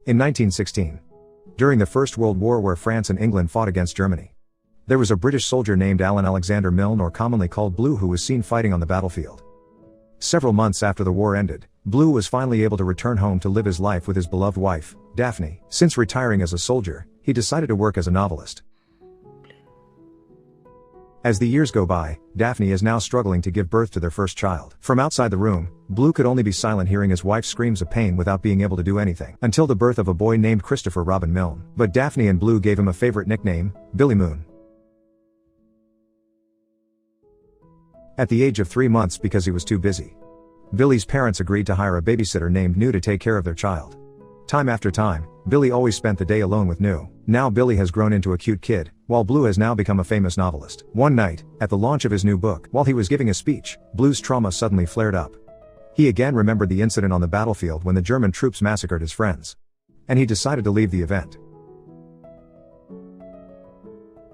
In 1916. During the First World War where France and England fought against Germany. There was a British soldier named Alan Alexander Milne, or commonly called Blue, who was seen fighting on the battlefield. Several months after the war ended, Blue was finally able to return home to live his life with his beloved wife, Daphne. Since retiring as a soldier, he decided to work as a novelist. As the years go by, Daphne is now struggling to give birth to their first child. From outside the room, Blue could only be silent, hearing his wife's screams of pain without being able to do anything, until the birth of a boy named Christopher Robin Milne. But Daphne and Blue gave him a favorite nickname, Billy Moon. At the age of 3 months, because he was too busy, Billy's parents agreed to hire a babysitter named New to take care of their child. Time after time, Billy always spent the day alone with New. Now Billy has grown into a cute kid, while Blue has now become a famous novelist. One night, at the launch of his new book, while he was giving a speech, Blue's trauma suddenly flared up. He again remembered the incident on the battlefield when the German troops massacred his friends. And he decided to leave the event.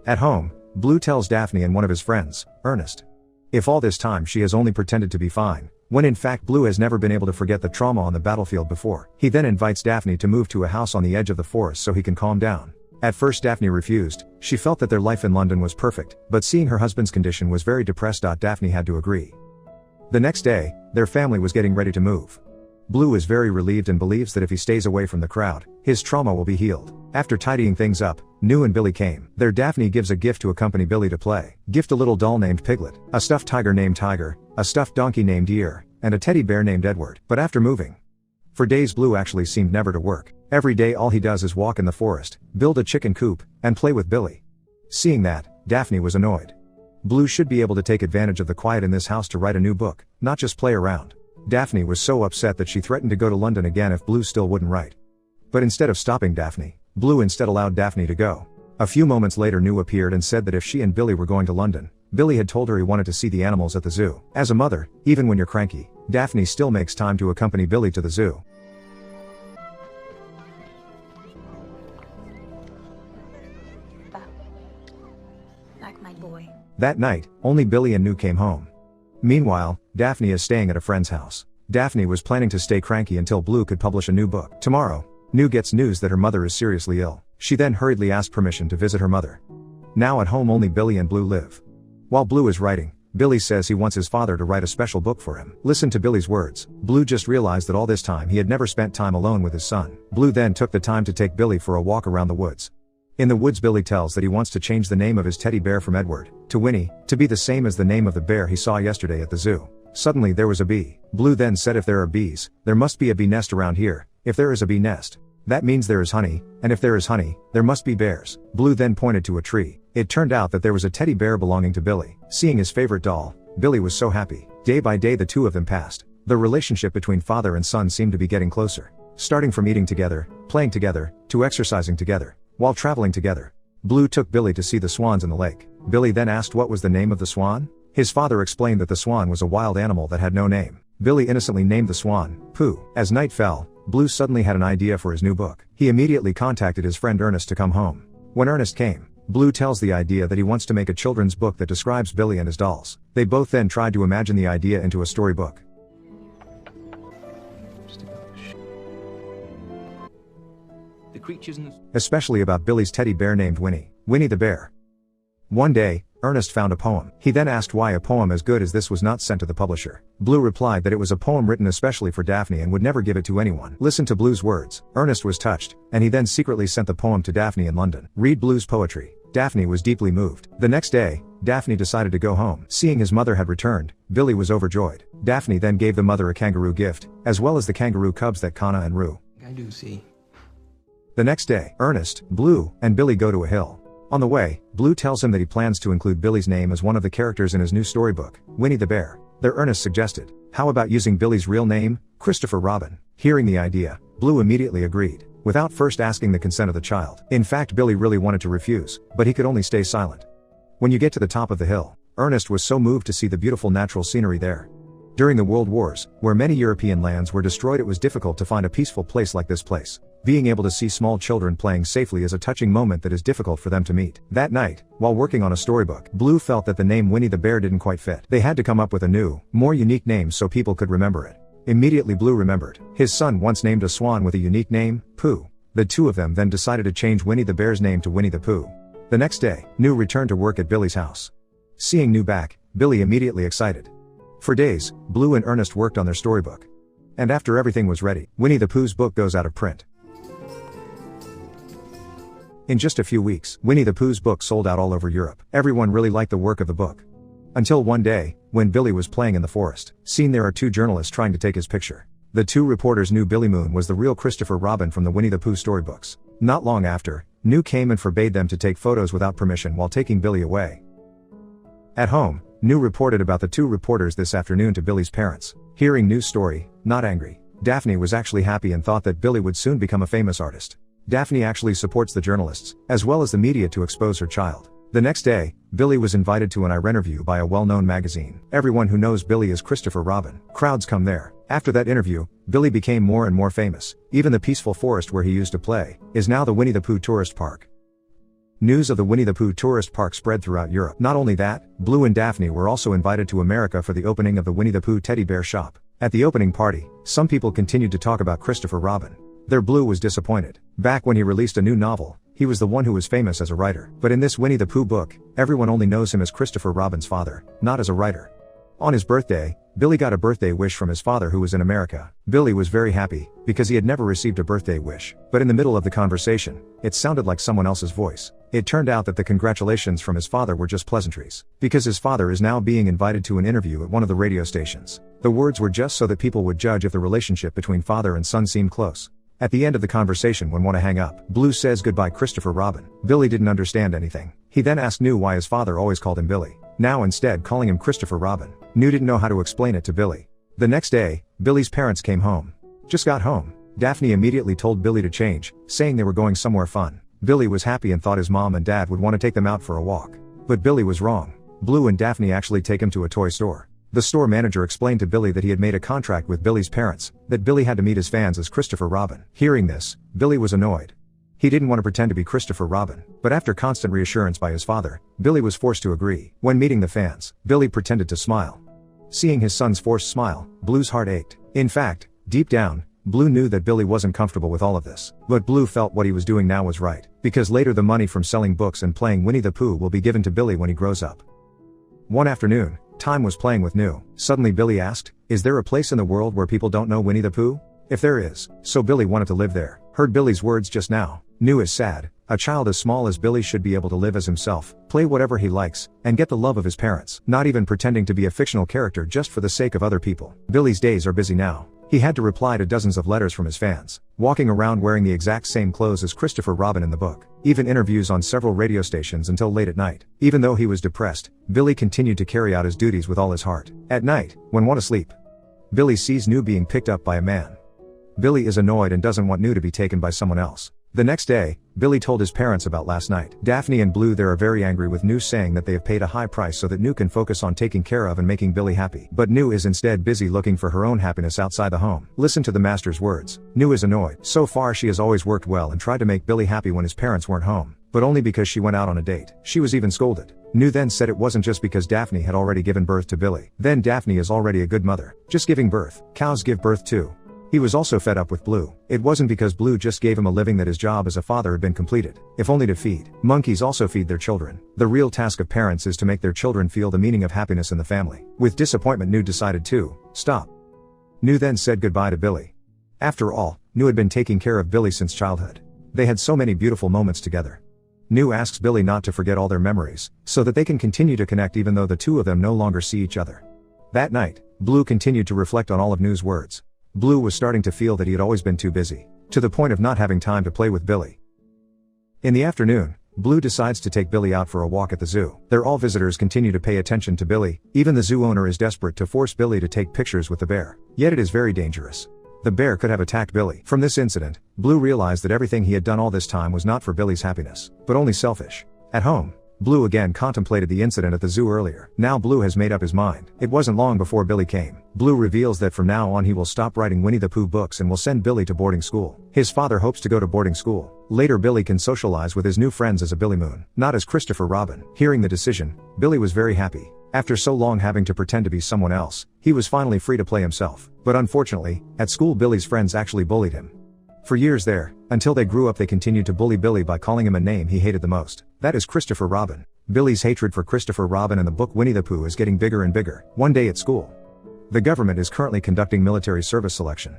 At home, Blue tells Daphne and one of his friends, Ernest, if all this time she has only pretended to be fine, when in fact Blue has never been able to forget the trauma on the battlefield before. He then invites Daphne to move to a house on the edge of the forest so he can calm down. At first Daphne refused. She felt that their life in London was perfect, but seeing her husband's condition was very depressed. Daphne had to agree. The next day, their family was getting ready to move. Blue is very relieved and believes that if he stays away from the crowd, his trauma will be healed. After tidying things up, New and Billy came. There Daphne gives a gift to accompany Billy to play. Gift: a little doll named Piglet, a stuffed tiger named Tiger, a stuffed donkey named Ear, and a teddy bear named Edward. But after moving for days, Blue actually seemed never to work. Every day all he does is walk in the forest, build a chicken coop, and play with Billy. Seeing that, Daphne was annoyed. Blue should be able to take advantage of the quiet in this house to write a new book, not just play around. Daphne was so upset that she threatened to go to London again if Blue still wouldn't write. But instead of stopping Daphne, Blue instead allowed Daphne to go. A few moments later, New appeared and said that if she and Billy were going to London, Billy had told her he wanted to see the animals at the zoo. As a mother, even when you're cranky, Daphne still makes time to accompany Billy to the zoo. Like my boy. That night, only Billy and New came home. Meanwhile, Daphne is staying at a friend's house. Daphne was planning to stay cranky until Blue could publish a new book. Tomorrow, New gets news that her mother is seriously ill. She then hurriedly asks permission to visit her mother. Now at home, only Billy and Blue live. While Blue is writing, Billy says he wants his father to write a special book for him. Listen to Billy's words. Blue just realized that all this time he had never spent time alone with his son. Blue then took the time to take Billy for a walk around the woods. In the woods, Billy tells that he wants to change the name of his teddy bear from Edward to Winnie, to be the same as the name of the bear he saw yesterday at the zoo. Suddenly there was a bee. Blue then said, if there are bees, there must be a bee nest around here. If there is a bee nest, that means there is honey, and if there is honey, there must be bears. Blue then pointed to a tree. It turned out that there was a teddy bear belonging to Billy. Seeing his favorite doll, Billy was so happy. Day by day the two of them passed. The relationship between father and son seemed to be getting closer. Starting from eating together, playing together, to exercising together, while traveling together. Blue took Billy to see the swans in the lake. Billy then asked what was the name of the swan. His father explained that the swan was a wild animal that had no name. Billy innocently named the swan, Pooh. As night fell, Blue suddenly had an idea for his new book. He immediately contacted his friend Ernest to come home. When Ernest came, Blue tells the idea that he wants to make a children's book that describes Billy and his dolls. They both then tried to imagine the idea into a storybook. The creatures in the... Especially about Billy's teddy bear named Winnie, Winnie the bear. One day, Ernest found a poem. He then asked why a poem as good as this was not sent to the publisher. Blue replied that it was a poem written especially for Daphne and would never give it to anyone. Listen to Blue's words. Ernest was touched, and he then secretly sent the poem to Daphne in London. Read Blue's poetry. Daphne was deeply moved. The next day, Daphne decided to go home. Seeing his mother had returned, Billy was overjoyed. Daphne then gave the mother a kangaroo gift, as well as the kangaroo cubs that Kana and Roo. I do see. The next day, Ernest, Blue, and Billy go to a hill. On the way, Blue tells him that he plans to include Billy's name as one of the characters in his new storybook, Winnie the Bear. There Ernest suggested, how about using Billy's real name, Christopher Robin? Hearing the idea, Blue immediately agreed, without first asking the consent of the child. In fact, Billy really wanted to refuse, but he could only stay silent. When you get to the top of the hill, Ernest was so moved to see the beautiful natural scenery there. During the World Wars, where many European lands were destroyed, it was difficult to find a peaceful place like this place. Being able to see small children playing safely is a touching moment that is difficult for them to meet. That night, while working on a storybook, Blue felt that the name Winnie the Bear didn't quite fit. They had to come up with a new, more unique name so people could remember it. Immediately Blue remembered. His son once named a swan with a unique name, Pooh. The two of them then decided to change Winnie the Bear's name to Winnie the Pooh. The next day, New returned to work at Billy's house. Seeing New back, Billy immediately excited. For days, Blue and Ernest worked on their storybook. And after everything was ready, Winnie the Pooh's book goes out of print. In just a few weeks, Winnie the Pooh's book sold out all over Europe. Everyone really liked the work of the book. Until one day, when Billy was playing in the forest, seen there are two journalists trying to take his picture. The two reporters knew Billy Moon was the real Christopher Robin from the Winnie the Pooh storybooks. Not long after, New came and forbade them to take photos without permission while taking Billy away. At home, New reported about the two reporters this afternoon to Billy's parents. Hearing New's story, not angry, Daphne was actually happy and thought that Billy would soon become a famous artist. Daphne actually supports the journalists, as well as the media to expose her child. The next day, Billy was invited to an interview by a well-known magazine. Everyone who knows Billy is Christopher Robin. Crowds come there. After that interview, Billy became more and more famous. Even the peaceful forest where he used to play is now the Winnie the Pooh Tourist Park. News of the Winnie the Pooh Tourist Park spread throughout Europe. Not only that, Blue and Daphne were also invited to America for the opening of the Winnie the Pooh teddy bear shop. At the opening party, some people continued to talk about Christopher Robin. Their Blue was disappointed. Back when he released a new novel, he was the one who was famous as a writer. But in this Winnie the Pooh book, everyone only knows him as Christopher Robin's father, not as a writer. On his birthday, Billy got a birthday wish from his father who was in America. Billy was very happy, because he had never received a birthday wish. But in the middle of the conversation, it sounded like someone else's voice. It turned out that the congratulations from his father were just pleasantries. Because his father is now being invited to an interview at one of the radio stations. The words were just so that people would judge if the relationship between father and son seemed close. At the end of the conversation when want to hang up, Blue says goodbye Christopher Robin. Billy didn't understand anything. He then asked New why his father always called him Billy, now instead calling him Christopher Robin. New didn't know how to explain it to Billy. The next day, Billy's parents came home. Just got home. Daphne immediately told Billy to change, saying they were going somewhere fun. Billy was happy and thought his mom and dad would want to take them out for a walk. But Billy was wrong. Blue and Daphne actually take him to a toy store. The store manager explained to Billy that he had made a contract with Billy's parents, that Billy had to meet his fans as Christopher Robin. Hearing this, Billy was annoyed. He didn't want to pretend to be Christopher Robin, but after constant reassurance by his father, Billy was forced to agree. When meeting the fans, Billy pretended to smile. Seeing his son's forced smile, Blue's heart ached. In fact, deep down, Blue knew that Billy wasn't comfortable with all of this. But Blue felt what he was doing now was right, because later the money from selling books and playing Winnie the Pooh will be given to Billy when he grows up. One afternoon, Time was playing with New. Suddenly Billy asked, "Is there a place in the world where people don't know Winnie the Pooh?" If there is, so Billy wanted to live there. Heard Billy's words just now. New is sad. A child as small as Billy should be able to live as himself, play whatever he likes, and get the love of his parents, not even pretending to be a fictional character just for the sake of other people. Billy's days are busy now. He had to reply to dozens of letters from his fans, walking around wearing the exact same clothes as Christopher Robin in the book, even interviews on several radio stations until late at night. Even though he was depressed, Billy continued to carry out his duties with all his heart. At night, when want to sleep, Billy sees New being picked up by a man. Billy is annoyed and doesn't want New to be taken by someone else. The next day, Billy told his parents about last night. Daphne and Blue there are very angry with New, saying that they have paid a high price so that New can focus on taking care of and making Billy happy. But New is instead busy looking for her own happiness outside the home. Listen to the master's words. New is annoyed. So far she has always worked well and tried to make Billy happy when his parents weren't home, but only because she went out on a date. She was even scolded. New then said it wasn't just because Daphne had already given birth to Billy. Then Daphne is already a good mother. Just giving birth. Cows give birth too. He was also fed up with Blue. It wasn't because Blue just gave him a living that his job as a father had been completed, if only to feed. Monkeys also feed their children. The real task of parents is to make their children feel the meaning of happiness in the family. With disappointment, New decided to stop. New then said goodbye to Billy. After all, New had been taking care of Billy since childhood. They had so many beautiful moments together. New asks Billy not to forget all their memories, so that they can continue to connect even though the two of them no longer see each other. That night, Blue continued to reflect on all of New's words. Blue was starting to feel that he had always been too busy, to the point of not having time to play with Billy. In the afternoon, Blue decides to take Billy out for a walk at the zoo. There all visitors continue to pay attention to Billy, even the zoo owner is desperate to force Billy to take pictures with the bear. Yet it is very dangerous. The bear could have attacked Billy. From this incident, Blue realized that everything he had done all this time was not for Billy's happiness, but only selfish. At home, Blue again contemplated the incident at the zoo earlier. Now Blue has made up his mind. It wasn't long before Billy came. Blue reveals that from now on he will stop writing Winnie the Pooh books and will send Billy to boarding school. His father hopes to go to boarding school. Later Billy can socialize with his new friends as a Billy Moon, not as Christopher Robin. Hearing the decision, Billy was very happy. After so long having to pretend to be someone else, he was finally free to play himself. But unfortunately, at school Billy's friends actually bullied him. For years there, until they grew up, they continued to bully Billy by calling him a name he hated the most. That is Christopher Robin. Billy's hatred for Christopher Robin and the book Winnie the Pooh is getting bigger and bigger. One day at school, the government is currently conducting military service selection.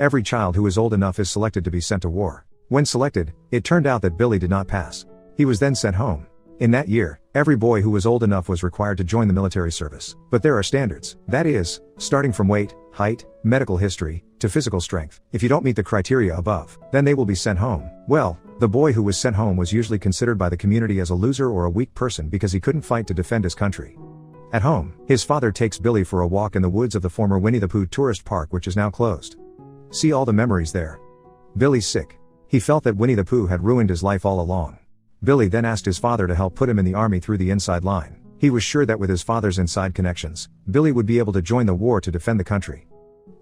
Every child who is old enough is selected to be sent to war. When selected, it turned out that Billy did not pass. He was then sent home. In that year, every boy who was old enough was required to join the military service. But there are standards. That is, starting from weight, height, medical history, to physical strength. If you don't meet the criteria above, then they will be sent home. Well, the boy who was sent home was usually considered by the community as a loser or a weak person because he couldn't fight to defend his country. At home, his father takes Billy for a walk in the woods of the former Winnie the Pooh tourist park, which is now closed. See all the memories there. Billy's sick. He felt that Winnie the Pooh had ruined his life all along. Billy then asked his father to help put him in the army through the inside line. He was sure that with his father's inside connections, Billy would be able to join the war to defend the country.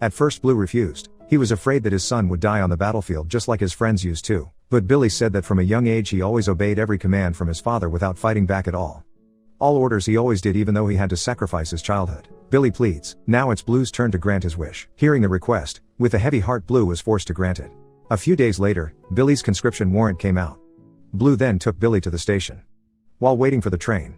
At first Blue refused. He was afraid that his son would die on the battlefield just like his friends used to. But Billy said that from a young age he always obeyed every command from his father without fighting back at all. All orders he always did, even though he had to sacrifice his childhood. Billy pleads. Now it's Blue's turn to grant his wish. Hearing the request, with a heavy heart Blue was forced to grant it. A few days later, Billy's conscription warrant came out. Blue then took Billy to the station. While waiting for the train,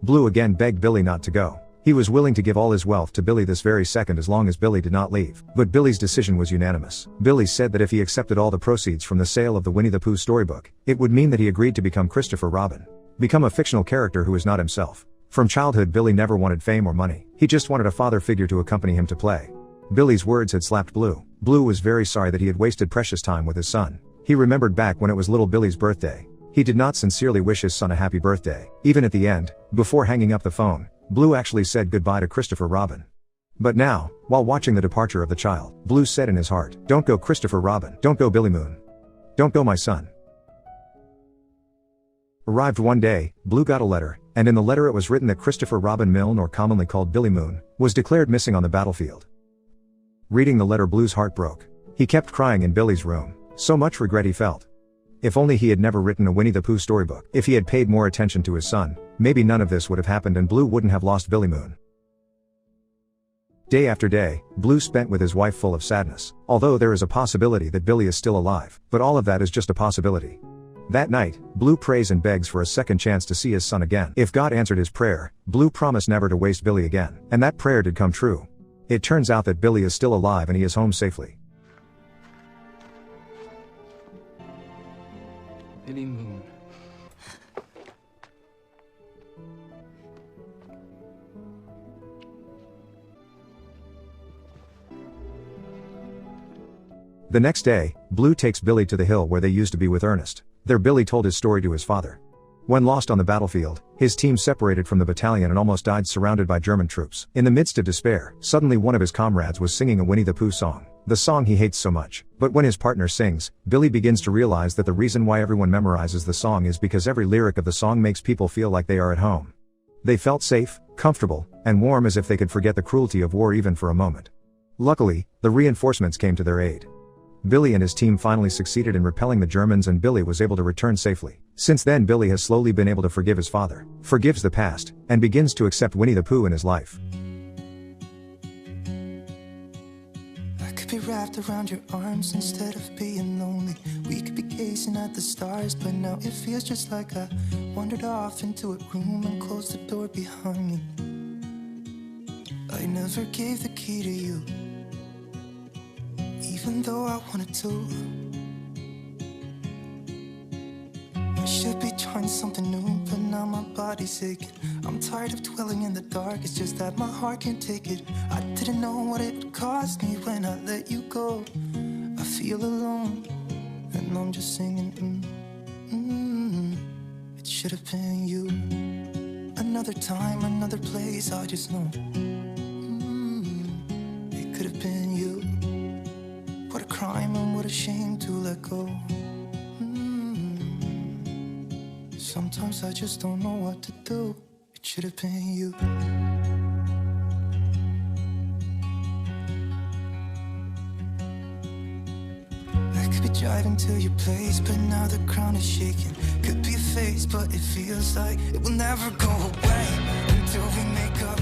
Blue again begged Billy not to go. He was willing to give all his wealth to Billy this very second as long as Billy did not leave. But Billy's decision was unanimous. Billy said that if he accepted all the proceeds from the sale of the Winnie the Pooh storybook, it would mean that he agreed to become Christopher Robin. Become a fictional character who is not himself. From childhood Billy never wanted fame or money. He just wanted a father figure to accompany him to play. Billy's words had slapped Blue. Blue was very sorry that he had wasted precious time with his son. He remembered back when it was little Billy's birthday. He did not sincerely wish his son a happy birthday. Even at the end, before hanging up the phone, Blue actually said goodbye to Christopher Robin. But now, while watching the departure of the child, Blue said in his heart, "Don't go Christopher Robin. Don't go Billy Moon. Don't go my son." Arrived one day, Blue got a letter, and in the letter it was written that Christopher Robin Milne, or commonly called Billy Moon, was declared missing on the battlefield. Reading the letter, Blue's heart broke. He kept crying in Billy's room. So much regret he felt. If only he had never written a Winnie the Pooh storybook. If he had paid more attention to his son, maybe none of this would have happened and Blue wouldn't have lost Billy Moon. Day after day, Blue spent with his wife full of sadness. Although there is a possibility that Billy is still alive, but all of that is just a possibility. That night, Blue prays and begs for a second chance to see his son again. If God answered his prayer, Blue promised never to waste Billy again. And that prayer did come true. It turns out that Billy is still alive and he is home safely. Billy Moon. The next day, Blue takes Billy to the hill where they used to be with Ernest. There Billy told his story to his father. When lost on the battlefield, his team separated from the battalion and almost died surrounded by German troops. In the midst of despair, suddenly one of his comrades was singing a Winnie the Pooh song. The song he hates so much. But when his partner sings, Billy begins to realize that the reason why everyone memorizes the song is because every lyric of the song makes people feel like they are at home. They felt safe, comfortable, and warm, as if they could forget the cruelty of war even for a moment. Luckily, the reinforcements came to their aid. Billy and his team finally succeeded in repelling the Germans and Billy was able to return safely. Since then Billy has slowly been able to forgive his father, forgives the past, and begins to accept Winnie the Pooh in his life. I could be wrapped around your arms instead of being lonely. We could be gazing at the stars, but now it feels just like I wandered off into a room and closed the door behind me. I never gave the key to you, even though I wanted to. I should be trying something new, but now my body's aching. I'm tired of dwelling in the dark, it's just that my heart can't take it. I didn't know what it would cost me when I let you go. I feel alone, and I'm just singing, It should have been you. Another time, another place, I just know. It could have been you. What a crime and what a shame to let go. Sometimes I just don't know what to do. It should have been you. I could be driving to your place, but now the ground is shaking. Could be a phase, but it feels like it will never go away until we make up